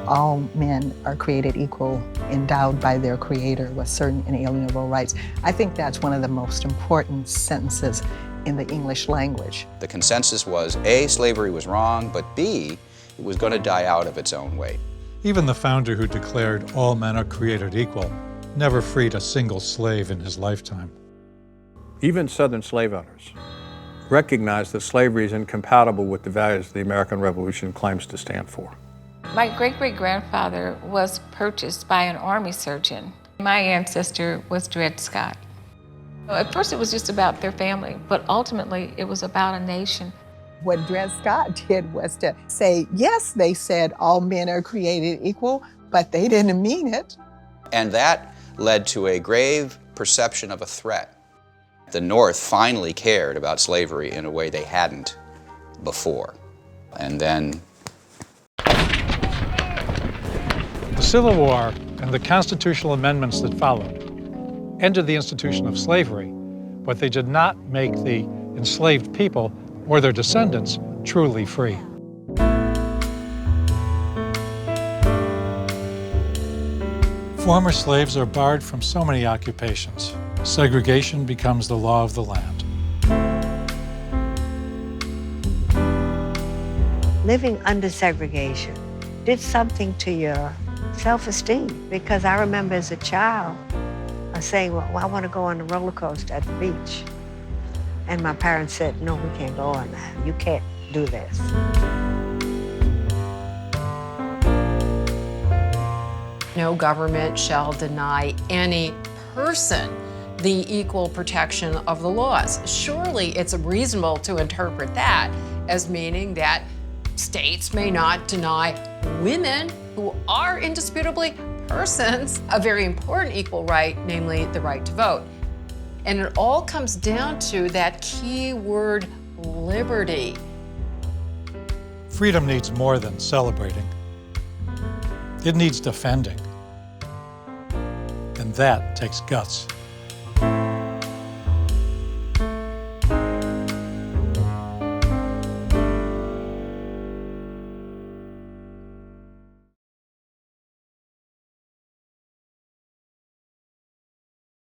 all men are created equal, endowed by their Creator with certain inalienable rights. I think that's one of the most important sentences in the English language. The consensus was A, slavery was wrong, but B, it was going to die out of its own weight. Even the founder who declared all men are created equal never freed a single slave in his lifetime. Even Southern slave owners recognized that slavery is incompatible with the values the American Revolution claims to stand for. My great-great-grandfather was purchased by an army surgeon. My ancestor was Dred Scott. At first it was just about their family, but ultimately it was about a nation. What Dred Scott did was to say, yes, they said all men are created equal, but they didn't mean it. And that led to a grave perception of a threat. The North finally cared about slavery in a way they hadn't before. And then The Civil War and the constitutional amendments that followed ended the institution of slavery, but they did not make the enslaved people or their descendants truly free. Former slaves are barred from so many occupations. Segregation becomes the law of the land. Living under segregation did something to your self-esteem, because I remember as a child saying, well, I want to go on the roller coaster at the beach. And my parents said, no, we can't go on that. You can't do this. No government shall deny any person the equal protection of the laws. Surely it's reasonable to interpret that as meaning that states may not deny women, who are indisputably persons, a very important equal right, namely the right to vote. And it all comes down to that key word, liberty. Freedom needs more than celebrating. It needs defending. And that takes guts.